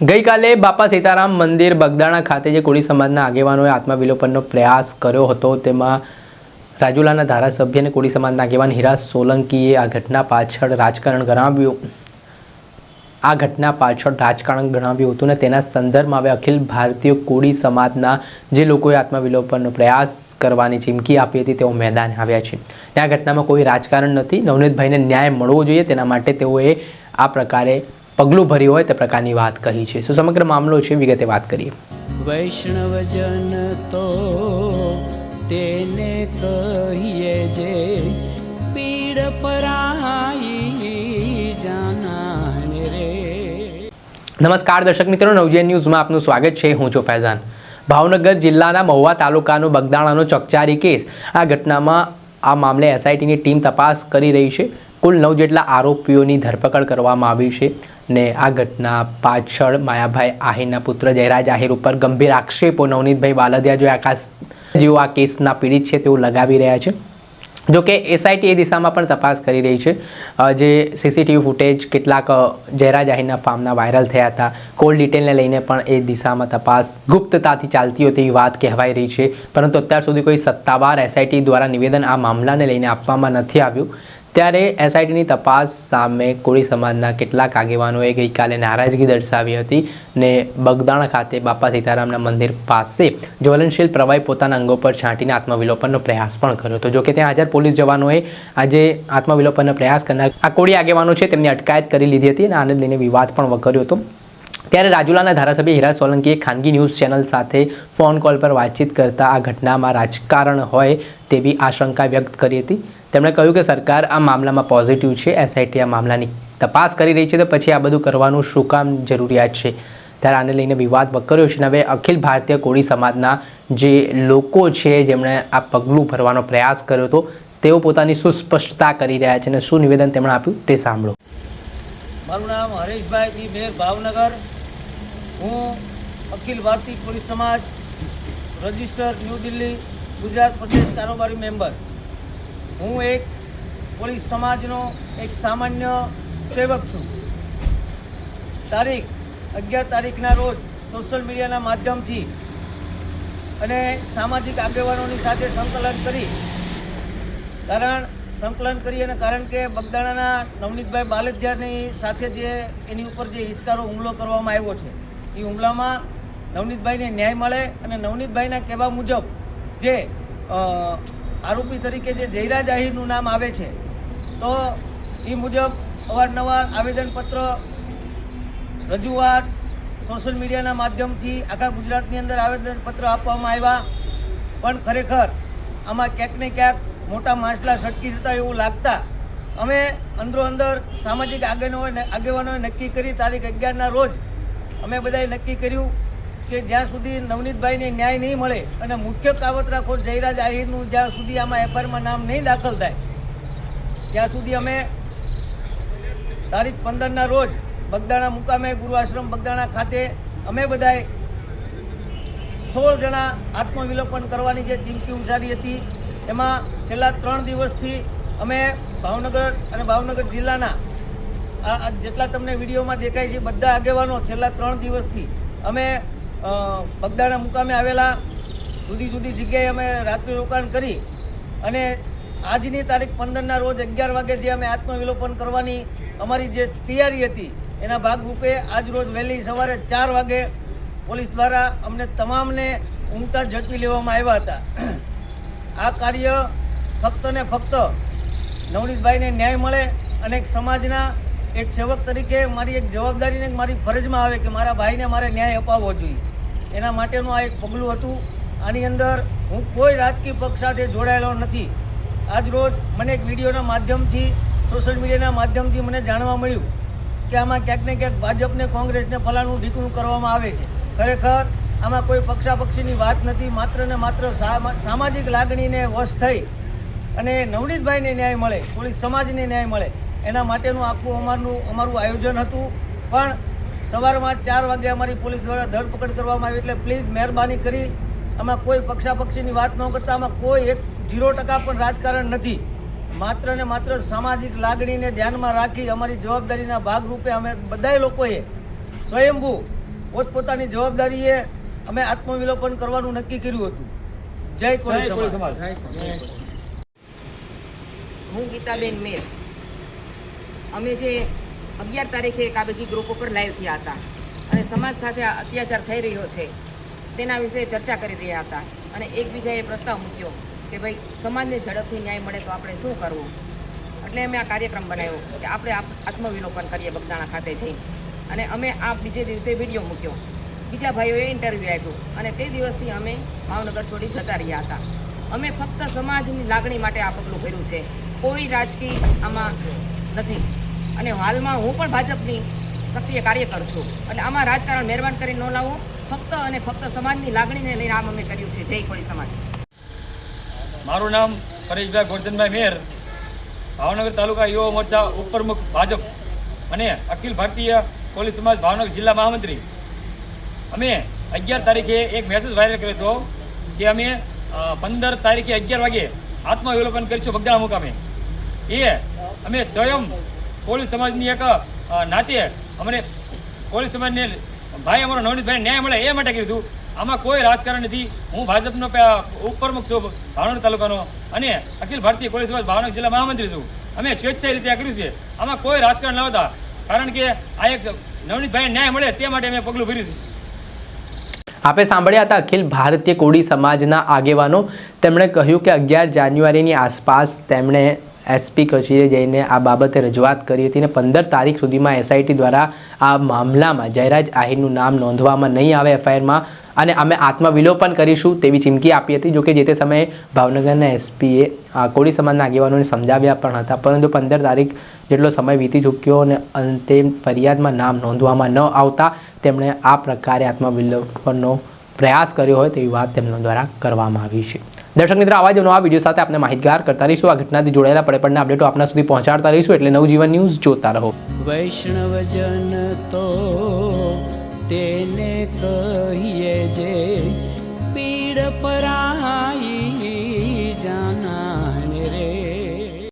ગઈકાલે બાપા સીતારામ મંદિર બગદાણા ખાતે જે કોળી સમાજના આગેવાનોએ આત્મવિલોપનનો પ્રયાસ કર્યો હતો, તેમાં રાજુલાના ધારાસભ્ય અને કોળી સમાજના આગેવાન હીરા સોલંકીએ આ ઘટના પાછળ રાજકારણ ગણાવ્યું હતું અને તેના સંદર્ભમાં હવે અખિલ ભારતીય કોળી સમાજના જે લોકોએ આત્મવિલોપનનો પ્રયાસ કરવાની ચીમકી આપી હતી તેઓ મેદાને આવ્યા છે। આ ઘટનામાં કોઈ રાજકારણ નથી, નવનીતભાઈને ન્યાય મળવો જોઈએ તેના માટે તેઓએ આ પ્રકારે પગલું ભર્યું હોય તે પ્રકારની વાત કહી છે। સમગ્ર મામલો છે, વિગતે વાત કરીએ। વૈષ્ણવજન તો તેને કહીએ જે પીડ પરાઈ જાનાને રે। નમસ્કાર દર્શક મિત્રો, નવજીવન ન્યૂઝમાં આપનું સ્વાગત છે। હું છું ફૈઝાન। ભાવનગર જિલ્લાના મહુવા તાલુકાનો બગદાણાનો ચકચારી કેસ। આ ઘટનામાં આ મામલે એસઆઈટીની ટીમ તપાસ કરી રહી છે। કુલ 9 જેટલા આરોપીઓની ધરપકડ કરવામાં આવી છે ને આ ઘટના પાછળ માયાભાઈ આહિરના પુત્ર જયરાજ આહિર ઉપર ગંભીર આક્ષેપો નવનીતભાઈ બાલદિયા જેઓ આ કેસના પીડિત છે તેઓ લગાવી રહ્યા છે। જોકે એસઆઈટી એ દિશામાં પણ તપાસ કરી રહી છે। જે સીસીટીવી ફૂટેજ કેટલાક જયરાજ આહિરના ફાર્મના વાયરલ થયા હતા, કોલ ડિટેલને લઈને પણ એ દિશામાં તપાસ ગુપ્તતાથી ચાલતી હોય તેવી વાત કહેવાઈ રહી છે, પરંતુ અત્યાર સુધી કોઈ સત્તાવાર એસઆઈટી દ્વારા નિવેદન આ મામલાને લઈને આપવામાં નથી આવ્યું। ત્યારે એસઆઈટીની તપાસ સામે કોળી સમાજના કેટલાક આગેવાનોએ ગઈકાલે નારાજગી દર્શાવી હતી ને બગદાણા ખાતે બાપા સીતારામના મંદિર પાસે જ્વલનશીલ પ્રવાહી પોતાના અંગો પર છાંટીને આત્મવિલોપનનો પ્રયાસ પણ કર્યો હતો। જોકે ત્યાં હાજર પોલીસ જવાનોએ આજે આત્મવિલોપનનો પ્રયાસ કરનાર આ કોળી આગેવાનો છે તેમની અટકાયત કરી લીધી હતી અને આને લઈને વિવાદ પણ વકર્યો હતો। ત્યારે રાજુલાના ધારાસભ્ય હીરા સોલંકીએ ખાનગી ન્યૂઝ ચેનલ સાથે ફોન કોલ પર વાતચીત કરતા આ ઘટનામાં રાજકારણ હોય તેવી આશંકા વ્યક્ત કરી હતી। તેમણે કહ્યું કે સરકાર આ મામલામાં પોઝિટિવ છે, એસઆઈટી આ મામલાની તપાસ કરી રહી છે, તો પછી આ બધું કરવાનું શું કામ જરૂરિયાત છે। ત્યારે આને લઈને વિવાદ વકર્યો છે અને હવે અખિલ ભારતીય કોળી સમાજના જે લોકો છે જેમણે આ પગલું ભરવાનો પ્રયાસ કર્યો હતો તેઓ પોતાની શું સ્પષ્ટતા કરી રહ્યા છે અને શું નિવેદન તેમણે આપ્યું તે સાંભળો। મારું નામ હરેશભાઈ બી મેર, ભાવનગર। હું અખિલ ભારતીય કોળી સમાજ રજિસ્ટર ન્યૂ દિલ્હી ગુજરાત પ્રદેશ કારોબારી મેમ્બર। હું એક કોળી સમાજનો એક સામાન્ય સેવક છું। તારીખ 11 તારીખના રોજ સોશિયલ મીડિયાના માધ્યમથી અને સામાજિક આગેવાનોની સાથે સંકલન કરી અને કારણ કે બગદાણાના નવનીતભાઈ બાલદિયાની સાથે જે એની ઉપર જે હિસ્કારો હુમલો કરવામાં આવ્યો છે એ હુમલામાં નવનીતભાઈને ન્યાય મળે અને નવનીતભાઈના કહેવા મુજબ જે આરોપી તરીકે જે જયરાજ આહિરનું નામ આવે છે તો એ મુજબ અવારનવાર આવેદનપત્ર, રજૂઆત સોશિયલ મીડિયાના માધ્યમથી આખા ગુજરાતની અંદર આવેદનપત્ર આપવામાં આવ્યા, પણ ખરેખર આમાં ક્યાંક ને ક્યાંક મોટા માછલા છટકી જતા એવું લાગતા અમે અંદરો સામાજિક આગેવાનોએ નક્કી કરી તારીખ 11ના રોજ અમે બધાએ નક્કી કર્યું કે જ્યાં સુધી નવનીતભાઈને ન્યાય નહીં મળે અને મુખ્ય કાવતરાખોર જયરાજ આહિરનું જ્યાં સુધી આમાં એફઆઈઆરમાં નામ નહીં દાખલ થાય ત્યાં સુધી અમે તારીખ 15ના રોજ બગદાણા મુકામે ગુરુ આશ્રમ બગદાણા ખાતે અમે બધાએ 16 જણા આત્મવિલોપન કરવાની જે ચીમકી ઉચ્ચારી હતી એમાં છેલ્લા 3 દિવસથી અમે ભાવનગર જિલ્લાના આ જેટલા તમને વિડીયોમાં દેખાય છે બધા આગેવાનો છેલ્લા 3 દિવસથી અમે બગદાણા મુકામે આવેલા જુદી જગ્યાએ અમે રાત્રિ રોકાણ કરી અને આજની તારીખ 15ના રોજ 11 વાગે જે અમે આત્મવિલોપન કરવાની અમારી જે તૈયારી હતી એના ભાગરૂપે આજ રોજ વહેલી સવારે 4 વાગે પોલીસ દ્વારા અમને તમામને ઊંઘતા ઝડપી લેવામાં આવ્યા હતા। આ કાર્ય ફક્ત ને ફક્ત નવનીતભાઈને ન્યાય મળે અને એક સમાજના એક સેવક તરીકે મારી એક જવાબદારીને મારી ફરજમાં આવે કે મારા ભાઈને મારે ન્યાય અપાવવો જોઈએ, એના માટેનું આ એક પગલું હતું। આની અંદર હું કોઈ રાજકીય પક્ષ સાથે જોડાયેલો નથી। આજ રોજ મને એક વિડીયોના માધ્યમથી સોશિયલ મીડિયાના માધ્યમથી મને જાણવા મળ્યું કે આમાં ક્યાંક ને ક્યાંક ભાજપને, કોંગ્રેસને ફલાણું ઢીકણું કરવામાં આવે છે। ખરેખર આમાં કોઈ પક્ષાપક્ષીની વાત નથી, માત્ર ને માત્ર સામાજિક લાગણીને વશ થઈ અને નવનીતભાઈને ન્યાય મળે, પોલીસ સમાજને ન્યાય મળે એના માટેનું આખું અમારું આયોજન હતું। પણ સવારમાં 4 વાગે અમારી પોલીસ દ્વારા ધરપકડ કરવામાં આવી, એટલે પ્લીઝ મહેરબાની કરી આમાં કોઈ પક્ષાપક્ષીની વાત ન કરતા, આમાં કોઈ 0% પણ રાજકારણ નથી। માત્ર ને માત્ર સામાજિક લાગણીને ધ્યાનમાં રાખી અમારી જવાબદારીના ભાગરૂપે અમે બધાય લોકોએ સ્વયંભૂ પોતપોતાની જવાબદારીએ અમે આત્મવિલોપન કરવાનું નક્કી કર્યું હતું. જય કોળી સમાજ. હું ગીતાબેન મેર. અમે જે 11 તારીખે કાબેજી ગ્રુપ ઉપર લાઈવ થયા હતા અને સમાજ સાથે આ અત્યાચાર થઈ રહ્યો છે તેના વિશે ચર્ચા કરી રહ્યા હતા અને એકબીજાએ પ્રસ્તાવ મૂક્યો કે ભાઈ સમાજને ઝડપથી ન્યાય મળે તો આપણે શું કરવું. એટલે અમે આ કાર્યક્રમ બનાવ્યો કે આપણે આત્મવિલોપન કરીએ બગદાણા ખાતે જઈ અને અમે આ બીજે દિવસે વિડીયો મૂક્યો. બીજા ભાઈઓએ ઇન્ટરવ્યૂ આપ્યું અને તે દિવસથી અમે ભાવનગર છોડી જતા રહ્યા હતા. અમે ફક્ત સમાજની લાગણી માટે આ પગલું ભર્યું છે, કોઈ રાજકીય આમાં નથી. અને હાલમાં હું પણ ભાજપની સક્રિય કાર્યકર છું એટલે આમાં રાજકારણ મહેરબાન કરી ન લાવો. ફક્ત અને ફક્ત સમાજની લાગણીને લઈને આમ અમે કર્યું છે. જય કોળી સમાજ. મારું નામ પરેશભાઈ ગોરધનભાઈ મેર, ભાવનગર તાલુકા યુવા મોરચા ઉપપ્રમુખ ભાજપ અને અખિલ ભારતીય કોળી સમાજ ભાવનગર જિલ્લા મહામંત્રી. અમે 11 તારીખે એક મેસેજ વાયરલ કર્યો હતો કે અમે 15 તારીખે 11 વાગે આત્મવિલોપન કરીશું બગદાણા મુકામે. એ અમે સ્વયં કોળી સમાજની એક નાતે અમને કોળી સમાજને ભાઈ અમારો નવનીતભાઈને ન્યાય મળે એ માટે કીધું. આમાં કોઈ રાજકારણ નથી. હું ભાજપનો ઉપપ્રમુખ છું ભાવનગર તાલુકાનો અને અખિલ ભારતીય કોળી સમાજ ભાવનગર જિલ્લા મહામંત્રી છું. અમે સ્વેચ્છાએ રીતે આ કર્યું છે. આમાં કોઈ રાજકારણ ન હતા, કારણ કે આ એક નવનીતભાઈને ન્યાય મળે તે માટે અમે પગલું ભર્યું છે. આપે સાંભળ્યા હતા અખિલ ભારતીય કોળી સમાજના આગેવાનો. તેમણે કહ્યું કે 11 જાન્યુઆરીની આસપાસ તેમણે એસપી કચેરીએ જઈને આ બાબતે રજૂઆત કરી હતી અને 15 તારીખ સુધીમાં એસઆઈટી દ્વારા આ મામલામાં જયરાજ આહિરનું નામ નોંધવામાં નહીં આવે એફઆઈઆરમાં અને અમે આત્મવિલોપન કરીશું તેવી ચીમકી આપી હતી. જોકે જે તે સમયે ભાવનગરના એસપીએ કોળી સમાજના આગેવાનોને સમજાવ્યા પણ હતા, પરંતુ 15 તારીખ જેટલો સમય વીતી ચૂક્યો અને અંતે ફરિયાદમાં નામ નોંધવામાં ન આવતા તેમણે આ પ્રકારે આત્મવિલોપનનો પ્રયાસ કર્યો હોય તેવી વાત તેમના દ્વારા કરવામાં આવી છે. દર્શક મિત્રો, આવા જ નવા વિડીયો સાથે આપણે માહિતગાર કરતા રહીશું. આ ઘટનાથી જોડાયેલા પડે અપડેટો આપના સુધી પહોંચાડતા રહીશું, એટલે નવજીવન ન્યૂઝ જોતા રહો. વૈષ્ણવજન તો તેને કહીએ જે પીડ પરા